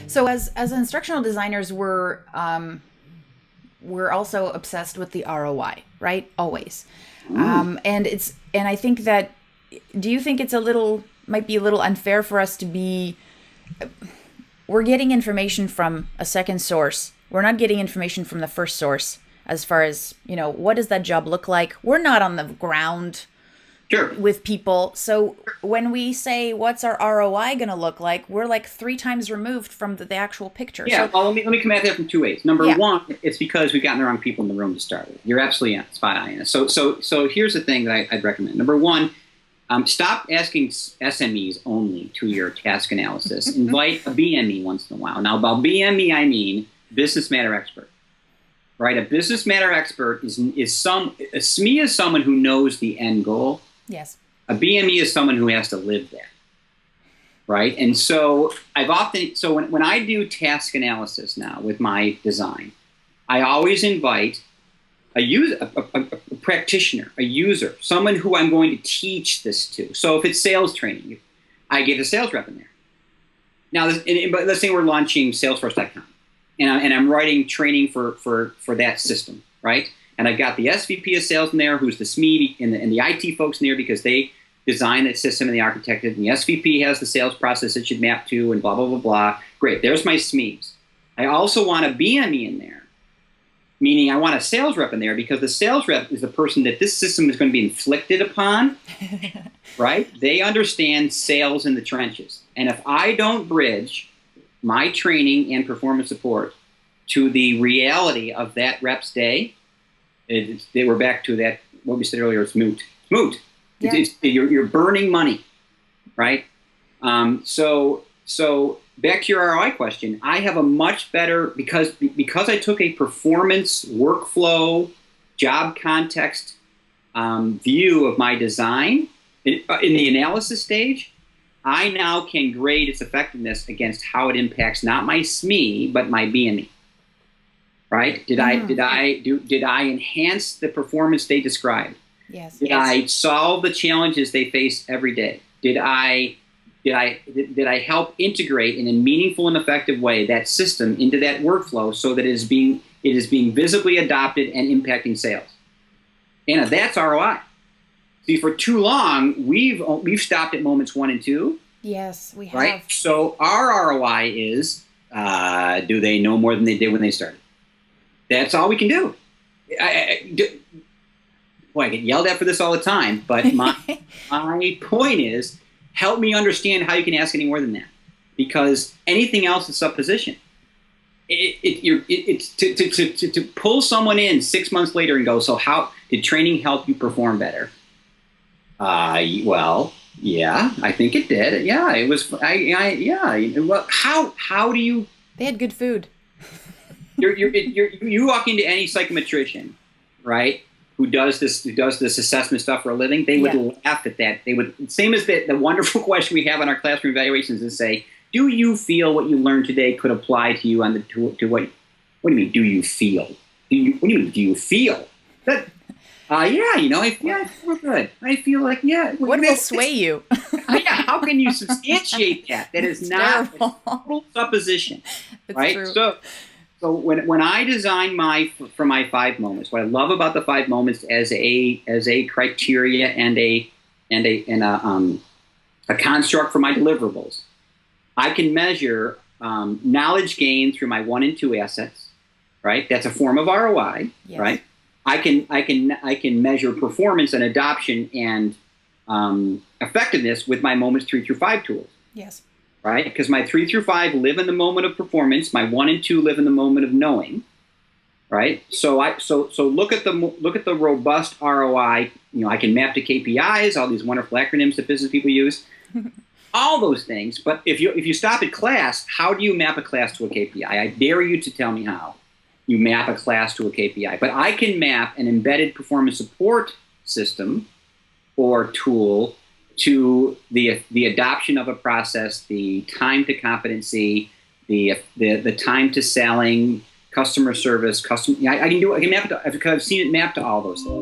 So as instructional designers, we're also obsessed with the ROI, right? Always. And I think that, do you think it's might be a little unfair for us to be, we're getting information from a second source. We're not getting information from the first source as far as, what does that job look like? We're not on the ground Sure. with people. So when we say, what's our ROI going to look like? We're like 3 times removed from the actual picture. Yeah, So well, let me come at that from two ways. Number yeah. one, it's because we've gotten the wrong people in the room to start with. You're absolutely spot on, Anna. So here's the thing that I'd recommend. Number one, stop asking SMEs only to your task analysis. Invite a BME once in a while. Now, about BME, I mean business matter expert, right? A business matter expert a SME is someone who knows the end goal. Yes. A BME is someone who has to live that, right? And so when I do task analysis now with my design, I always invite a user, a practitioner, a user, someone who I'm going to teach this to. So if it's sales training, I get a sales rep in there. Now, but let's say we're launching Salesforce.com, and I'm writing training for that system, right? And I've got the SVP of sales in there, who's the SME, and the IT folks in there because they designed that system and they architected it. And the SVP has the sales process it should map to, and blah, blah, blah, blah. Great, there's my SMEs. I also want a BME in there, meaning I want a sales rep in there because the sales rep is the person that this system is going to be inflicted upon, right? They understand sales in the trenches. And if I don't bridge my training and performance support to the reality of that rep's day, they were back to that, what we said earlier, it's moot. Moot. Yeah. You're burning money, right? So back to your ROI question, I have a much better, because I took a performance workflow, job context view of my design in the analysis stage, I now can grade its effectiveness against how it impacts not my SME, but my BME. Right? Did I enhance the performance they described? Yes. Did I solve the challenges they face every day? Did I help integrate in a meaningful and effective way that system into that workflow so that it is being visibly adopted and impacting sales? Anna, that's ROI. See, for too long we've stopped at moments 1 and 2. Yes, we have. Right? So our ROI is, do they know more than they did when they started? That's all we can do. Boy, I get yelled at for this all the time, but my point is, help me understand how you can ask any more than that, because anything else is supposition. It's to pull someone in 6 months later and go, so how did training help you perform better? Well, yeah, I think it did. Yeah, it was. Yeah. Well, how do you? They had good food. You walk into any psychometrician, right, who does this assessment stuff for a living, they would laugh at that. They would, same as the wonderful question we have on our classroom evaluations, is say, do you feel what you learned today could apply to you to what do you mean, do you feel? What do you mean, do you feel? That, yeah, I feel good. I feel like, yeah. What will sway you? Yeah, how can you substantiate that? That is not a total supposition, right? True. So when I design for my 5 moments, what I love about the 5 moments as a criteria and a construct for my deliverables, I can measure knowledge gain through my 1 and 2 assets, right? That's a form of ROI, yes. Right? I can measure performance and adoption and effectiveness with my moments 3 through 5 tools. Yes. Right? Because my 3 through 5 live in the moment of performance. My 1 and 2 live in the moment of knowing. Right? So look at the robust ROI. I can map to KPIs, all these wonderful acronyms that business people use, all those things. But if you stop at class, how do you map a class to a KPI? I dare you to tell me how you map a class to a KPI. But I can map an embedded performance support system or tool to the adoption of a process, the time to competency, the time to selling, customer service, I can map it to, because I've seen it mapped to all those things.